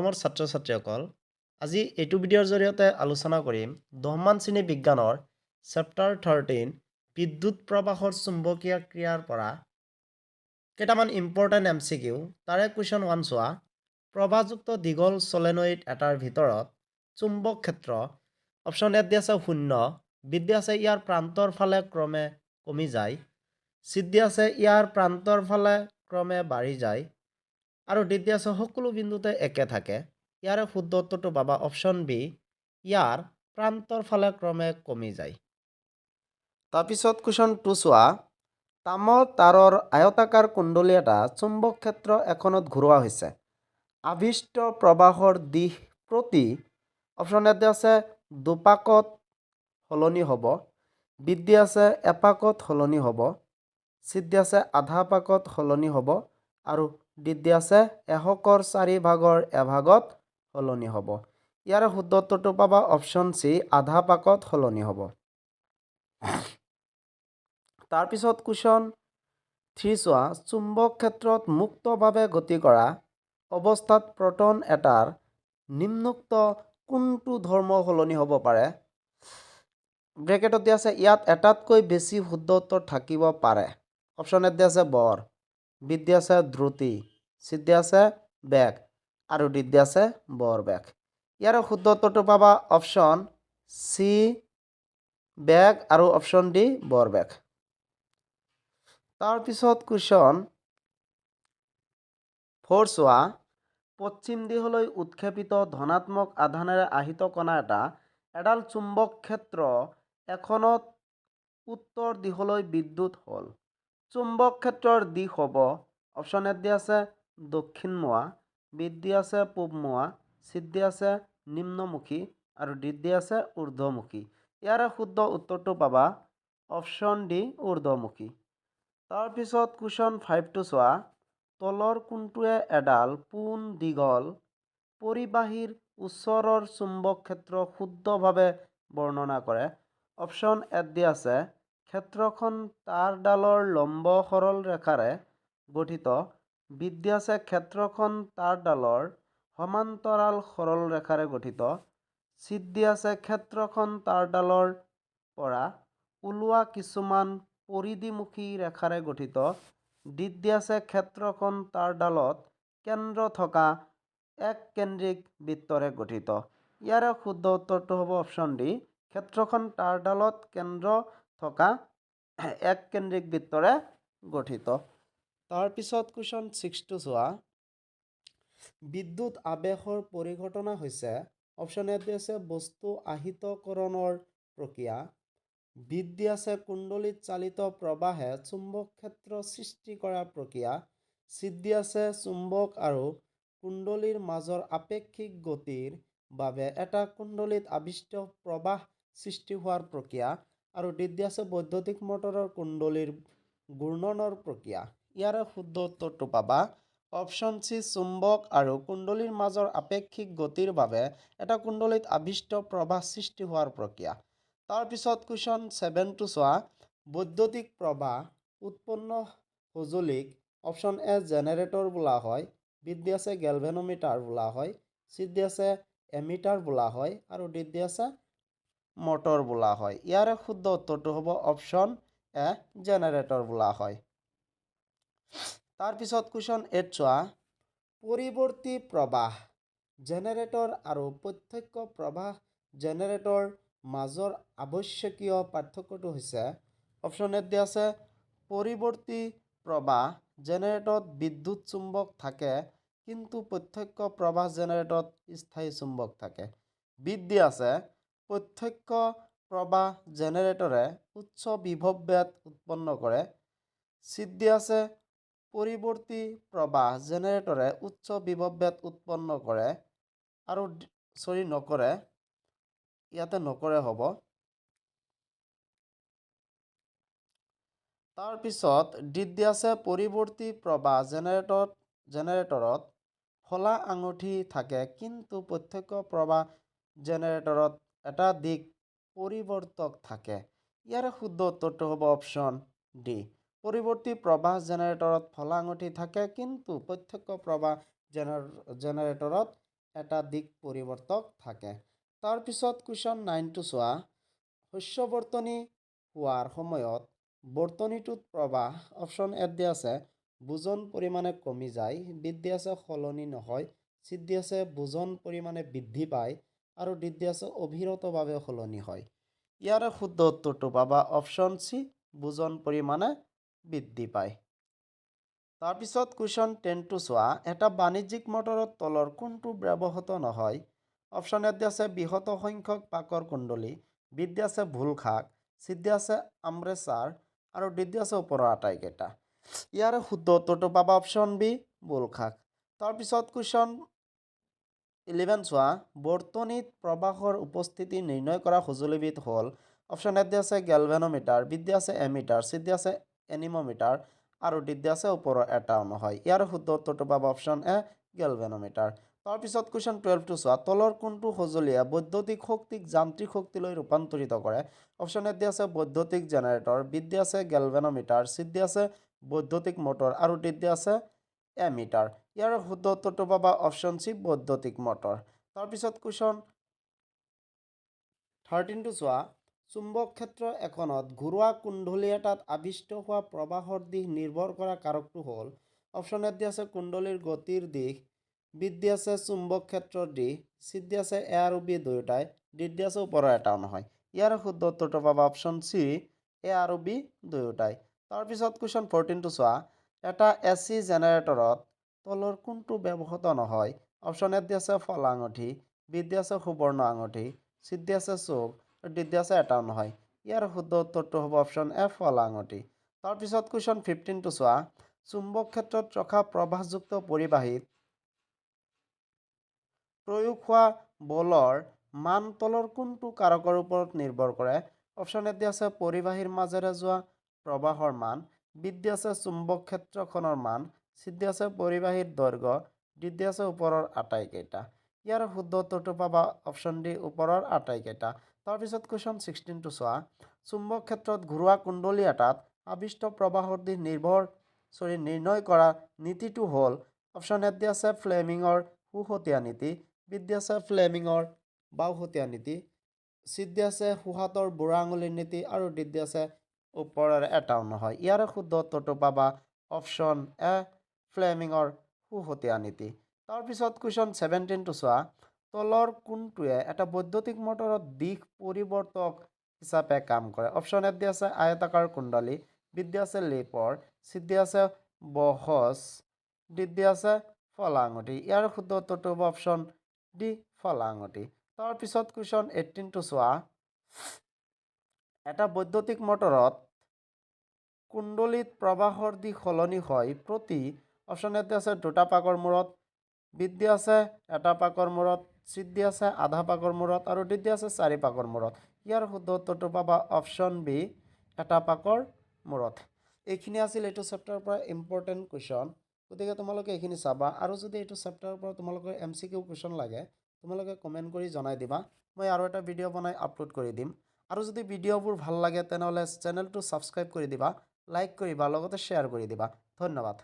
নৱমৰ ছাত্ৰ ছাত্ৰীসকল, আজি এইটো ভিডিঅ'ৰ জৰিয়তে আলোচনা কৰিম 10মান শ্ৰেণী বিজ্ঞানৰ চেপ্টাৰ 13 বিদ্যুৎ প্ৰবাহৰ চুম্বকীয় ক্ৰিয়াৰ পৰা কেইটামান ইম্পৰ্টেণ্ট MCQ। তাৰে কুৱেশ্যন 1 চোৱা। প্ৰবাহযুক্ত দীঘল ছলেনয়েড এটাৰ ভিতৰত চুম্বক ক্ষেত্ৰ অপশ্যন এত দিয়া আছে 0, বিত দিয়া আছে ইয়াৰ প্ৰান্তৰ ফালে ক্ৰমে কমি যায়, চিত দিয়া আছে ইয়াৰ প্ৰান্তৰ ফালে ক্ৰমে বাঢ়ি যায়, আৰু ডিত দিয়া আছে সকলো বিন্দুতে একে থাকে। ইয়াৰে শুদ্ধ উত্তৰটো পাবা অপশ্যন বি, ইয়াৰ প্ৰান্তৰ ফালে ক্ৰমে কমি যায়। তাৰপিছত কুৱেশ্যন 2 চোৱা। তামৰ তাৰৰ আয়তাকাৰ কুণ্ডলী এটা চুম্বক ক্ষেত্ৰ এখনত ঘূৰোৱা হৈছে। আবিষ্ট প্ৰবাহৰ দিশ প্ৰতি অপশ্যন এত দিয়া আছে দুপাকত সলনি হ'ব, বিত দিয়া আছে এপাকত সলনি হ'ব, চিত দিয়া আছে আধা পাকত সলনি হ'ব, আৰু ডিত দিয়া আছে এশকৰ 4 ভাগৰ এভাগত সলনি হ'ব। ইয়াৰে শুদ্ধ উত্তৰটো পাবা অপশ্যন চি, আধা পাকত সলনি হ'ব। তাৰপিছত কুৱেশ্যন 3 চোৱা। চুম্বক ক্ষেত্ৰত মুক্তভাৱে গতি কৰা অৱস্থাত প্ৰটন এটাৰ নিম্নোক্ত কোনটো ধৰ্ম সলনি হ'ব পাৰে? ব্ৰেকেটত দিয়া আছে ইয়াত এটাতকৈ বেছি শুদ্ধ উত্তৰ থাকিব পাৰে। অপশ্যন এত দিয়া আছে বৰ, বিত দিয়া আছে দ্ৰুতি, চিত দিয়া আছে বেগ, আৰু ডিত দিয়া আছে বৰ বেগ। ইয়াৰে শুদ্ধ উত্তৰটো পাবা অপশ্যন চি বেগ, আৰু অপশ্যন ডি বৰ বেগ। তাৰপিছত কুৱেশ্যন 4 চোৱা। পশ্চিম দিশলৈ উৎক্ষেপিত ধনাত্মক আধানেৰে আহিত কণা এটা এডাল চুম্বক ক্ষেত্ৰ এখনত উত্তৰ দিশলৈ বিদ্যুৎ হ'ল। চুম্বক ক্ষেত্ৰৰ দিশ হ'ব অপশ্যন এত দিয়া আছে দক্ষিণমুৱা, বিত দিয়া আছে পূবমুৱা, চিত দিয়া আছে নিম্নমুখী, আৰু ডিত দিয়া আছে ঊৰ্ধ্বমুখী। ইয়াৰে শুদ্ধ উত্তৰটো পাবা অপশ্যন ডি ঊৰ্ধ্বমুখী। তাৰপিছত কুৱেশ্যন 5টো চোৱা। তলৰ কোনটোৱে এডাল পোন দীঘল পৰিবাহীৰ ওচৰৰ চুম্বক ক্ষেত্ৰ শুদ্ধভাৱে বৰ্ণনা কৰে? অপশ্যন এত দিয়া আছে ক্ষেত্ৰখন তাঁৰডালৰ লম্ব সৰল ৰেখাৰে গঠিত, বিত দিয়া আছে ক্ষেত্ৰখন তাঁৰডালৰ সমান্তৰাল সৰল ৰেখাৰে গঠিত, চিত দিয়া আছে ক্ষেত্ৰখন তাঁৰডালৰ পৰা ওলোৱা কিছুমান পৰিধিমুখী ৰেখাৰে গঠিত, ডিত দিয়া আছে ক্ষেত্ৰখন তাঁৰডালত কেন্দ্ৰ থকা এককেন্দ্ৰিক বৃত্তৰে গঠিত। ইয়াৰে শুদ্ধ উত্তৰটো হ'ব অপশ্যন ডি, ক্ষেত্ৰখন তাঁৰডালত কেন্দ্ৰ থকা এককেন্দ্ৰিক বৃত্তৰে গঠিত। তাৰপিছত কুৱেশ্যন 6টো চোৱা। বিদ্যুৎ আৱেশৰ পৰিঘটনা হৈছে অপশ্যন এত দিয়া আছে বস্তু আহিতকৰণৰ প্ৰক্ৰিয়া, বিত দিয়া আছে কুণ্ডলীত চালিত প্ৰবাহে চুম্বক ক্ষেত্ৰ সৃষ্টি কৰা প্ৰক্ৰিয়া, চিত দিয়া আছে চুম্বক আৰু কুণ্ডলীৰ মাজৰ আপেক্ষিক গতিৰ বাবে এটা কুণ্ডলীত আবিষ্ট প্ৰবাহ সৃষ্টি হোৱাৰ প্ৰক্ৰিয়া, আৰু ডিত দিয়া আছে বৈদ্যুতিক মটৰৰ কুণ্ডলীৰ ঘূৰ্ণনৰ প্ৰক্ৰিয়া। ইয়াৰে শুদ্ধ উত্তৰটো পাবা অপশ্যন চি, চুম্বক আৰু কুণ্ডলীৰ মাজৰ আপেক্ষিক গতিৰ বাবে এটা কুণ্ডলীত আবিষ্ট প্ৰবাহ সৃষ্টি হোৱাৰ প্ৰক্ৰিয়া। তাৰপিছত কুৱেশ্যন 7টো চোৱা। বৈদ্যুতিক প্ৰবাহ উৎপন্ন সঁজুলিক অপশ্যন এ জেনেৰেটৰ বোলা হয়, বিত দিয়া আছে গেলভেনোমিটাৰ বোলা হয়, চিত দিয়া আছে এমিটাৰ বোলা হয়, আৰু ডিত দিয়া আছে মটৰ বোলা হয়। ইয়াৰে শুদ্ধ উত্তৰটো হ'ব অপশ্যন এ জেনেৰেটৰ বোলা হয়। তাৰপিছত কুৱেশ্যন 8 চোৱা। পৰিৱৰ্তী প্ৰবাহ জেনেৰেটৰ আৰু প্ৰত্যক্ষ প্ৰবাহ জেনেৰেটৰ মাজৰ আৱশ্যকীয় পাৰ্থক্যটো হৈছে অপশ্যন এত দিয়া আছে পৰিৱৰ্তী প্ৰবাহ জেনেৰেটৰত বিদ্যুৎ চুম্বক থাকে, কিন্তু প্ৰত্যক্ষ প্ৰবাহ জেনেৰেটৰত স্থায়ী চুম্বক থাকে, বিত দিয়া আছে প্ৰত্যক্ষ প্ৰবাহ জেনেৰেটৰে উচ্চ বিভৱ বেদ উৎপন্ন কৰে, চিত দিয়া আছে পৰিৱৰ্তী প্ৰবাহ জেনেৰেটৰে উচ্চ বিভৱ বেদ উৎপন্ন কৰে, আৰু নকৰে, ইয়াতে নকৰে হ'ব। তাৰপিছত ডিত দিয়া আছে পৰিৱৰ্তী প্ৰবাহ জেনেৰেটৰত ফলা আঙুঠি থাকে, কিন্তু প্ৰত্যক্ষ প্ৰবাহ জেনেৰেটৰত এটা দিক পৰিৱৰ্তক থাকে। ইয়াৰে শুদ্ধ উত্তৰটো হ'ব অপশ্যন ডি, পৰিৱৰ্তী প্ৰবাহ জেনেৰেটৰত ফলা আঙুঠি থাকে, কিন্তু প্ৰত্যক্ষ প্ৰবাহ জেনেৰেটৰত এটা দিক পৰিৱৰ্তক থাকে। তাৰপিছত কুৱেশ্যন 9টো চোৱা, শস্য বৰ্তনী হোৱাৰ সময়ত বৰ্তনীটোত প্ৰবাহ অপশ্যন এত দিয়া আছে বোজন পৰিমাণে কমি যায়, বিত দিয়া আছে সলনি নহয়, চিত দিয়া আছে বোজন পৰিমাণে বৃদ্ধি পায় আৰু ডিত দিয়া আছে অবিৰতভাৱে সলনি হয়। ইয়াৰে শুদ্ধ উত্তৰটো পাবা অপশ্যন চি, বোজন পৰিমাণে বৃদ্ধি পায়। তাৰপিছত কুৱেশ্যন 10টো চোৱা, এটা বাণিজ্যিক মটৰত তলৰ কোনটো ব্যৱহৃত নহয়? অপশ্যন এত দিয়া আছে বৃহৎ সংখ্যক পাকৰ কুণ্ডলী, বিত দিয়া আছে ভুল খাক, চিত দিয়া আছে আমৰেচাৰ আৰু ডিত দিয়া আছে ওপৰৰ আটাইকেইটা। ইয়াৰে শুদ্ধ উত্তৰটো পাবা অপশ্যন বি, ভুল খাক। তাৰপিছত কুৱেশ্যন 11 চোৱা, বৰ্তনীত প্ৰবাহৰ উপস্থিতি নিৰ্ণয় কৰা সঁজুলিবিধ হ'ল অপশ্যন এত দিয়া আছে গেলভেনোমিটাৰ, বিত দিয়া আছে এমিটাৰ, চিত দিয়া আছে এনিমোমিটাৰ আৰু ডিত দিয়া আছে ওপৰৰ এটাও নহয়। ইয়াৰ শুদ্ধ উত্তৰটো পাবা অপশ্যন এ, গেলভেনোমিটাৰ। তাৰপিছত কুৱেশ্যন 12টো চোৱা, তলৰ কোনটো সঁজুলিয়ে বৈদ্যুতিক শক্তিক যান্ত্ৰিক শক্তিলৈ ৰূপান্তৰিত কৰে? অপশ্যন এত দিয়া আছে বৈদ্যুতিক জেনেৰেটৰ, বিত দিয়া আছে গেলভেনোমিটাৰ, চিত দিয়া আছে বৈদ্যুতিক মটৰ আৰু ডিত দিয়া আছে এমিটাৰ। ইয়াৰ শুদ্ধ উত্তৰটো পাবা অপশ্যন চি, বৈদ্যুতিক মটৰ। তাৰপিছত কুৱেশ্যন 13টো চোৱা, চুম্বক ক্ষেত্ৰ এখনত ঘূৰোৱা কুণ্ডলী এটাত আবিষ্ট হোৱা প্ৰবাহৰ দিশ নিৰ্ভৰ কৰা কাৰকটো হ'ল অপশ্যন এত দিয়া আছে কুণ্ডলীৰ গতিৰ দিশ, বিত দিয়া আছে চুম্বক ক্ষেত্ৰৰ দিশ, চিত দিয়া আছে এ আৰু বি দুয়োটাই, ডিত দিয়া আছে ওপৰৰ এটাও নহয়। ইয়াৰ শুদ্ধ উত্তৰটো পাবা অপশ্যন চি, এ আৰু বি দুয়োটাই। তাৰপিছত কুৱেশ্যন 14টো চোৱা, এটা এচি জেনেৰেটৰত তলৰ কোনটো ব্যৱহৃত নহয়? অপশ্যন এত দিয়া আছে ফলা আঙুঠি, বিত দিয়া আছে সুবৰ্ণ আঙুঠি, চিত দিয়া আছে চোক, ডিত দিয়া আছে এটাও নহয়। ইয়াৰ শুদ্ধ উত্তৰটো হ'ব অপশ্যন এ, ফলা আঙুঠি। তাৰপিছত কুৱেশ্যন 15টো চোৱা, চুম্বক ক্ষেত্ৰত ৰখা প্ৰবাহযুক্ত পৰিবাহীত প্ৰয়োগ হোৱা বলৰ মান তলৰ কোনটো কাৰকৰ ওপৰত নিৰ্ভৰ কৰে? অপশ্যন এত দিয়া আছে পৰিবাহীৰ মাজেৰে যোৱা প্ৰবাহৰ মান, বিত দিয়া আছে চুম্বক ক্ষেত্ৰখনৰ মান, চিত দিয়া আছে পৰিবাহীৰ দৈৰ্ঘ্য, ডিত দিয়া আছে ওপৰৰ আটাইকেইটা। ইয়াৰ শুদ্ধ উত্তৰটো পাবা অপশ্যন ডি, ওপৰৰ আটাইকেইটা। তাৰপিছত কুৱেশ্যন 16টো চোৱা, চুম্বক ক্ষেত্ৰত ঘূৰোৱা কুণ্ডলী এটাত আবিষ্ট প্ৰবাহৰ দিশ নিৰ্ণয় কৰা নীতিটো হ'ল অপশ্যন এত দিয়া আছে ফ্লেমিঙৰ সোঁহতীয়া নীতি, বিত দিয়া আছে ফ্লেমিঙৰ বাওঁহতীয়া নীতি, চিত দিয়া আছে সোঁহাতৰ বুঢ়া আঙুলিৰ নীতি আৰু ডিত দিয়া আছে ওপৰৰ এটাও নহয়। ইয়াৰে শুদ্ধ উত্তৰটো পাবা অপশ্যন এ, ফ্লেমিঙৰ সোঁহতীয়া নীতি। তাৰপিছত কুৱেশ্যন 17টো চোৱা, তলৰ কোনটোৱে এটা বৈদ্যুতিক মটৰত দিশ পৰিৱৰ্তক হিচাপে কাম কৰে? অপশ্যন এত দিয়া আছে আয়তাকাৰ কুণ্ডলী, বিত দিয়া আছে লিপৰ, চিত দিয়া আছে বহজ, ডিত দিয়া আছে ফলা আঙুঠি। ইয়াৰ শুদ্ধ উত্তৰটো হ'ব অপশ্যন ডি, ফলা আঙুঠি। তাৰপিছত কুৱেশ্যন 18টো চোৱা, এটা বৈদ্যুতিক মটৰত কুণ্ডলীত প্ৰবাহৰ দিশ সলনি হয় প্ৰতি অপশ্যন এত দিয়া আছে দুটা পাকৰ মূৰত, বিত দিয়া আছে এটা পাকৰ মূৰত, চিত দিয়া আছে আধা পাকৰ মূৰত আৰু ডিত দিয়া আছে 4 পাকৰ মূৰত। ইয়াৰ শুদ্ধ উত্তৰটো পাবা অপশ্যন বি, এটা পাকৰ মূৰত। এইখিনি আছিল এইটো চেপ্টাৰৰ পৰা ইম্পৰ্টেণ্ট কুৱেশ্যন। গতিকে তোমালোকে এইখিনি চাবা আৰু যদি এইটো চেপ্টাৰৰ পৰা তোমালোকৰ MCQ কুৱেশ্যন লাগে তোমালোকে কমেণ্ট কৰি জনাই দিবা, মই আৰু এটা ভিডিঅ' বনাই আপলোড কৰি দিম। আৰু যদি ভিডিঅ'বোৰ ভাল লাগে তেনেহ'লে চেনেলটো ছাবস্ক্ৰাইব কৰি দিবা, লাইক কৰিবা, লগতে শ্বেয়াৰ কৰি দিবা। ধন্যবাদ।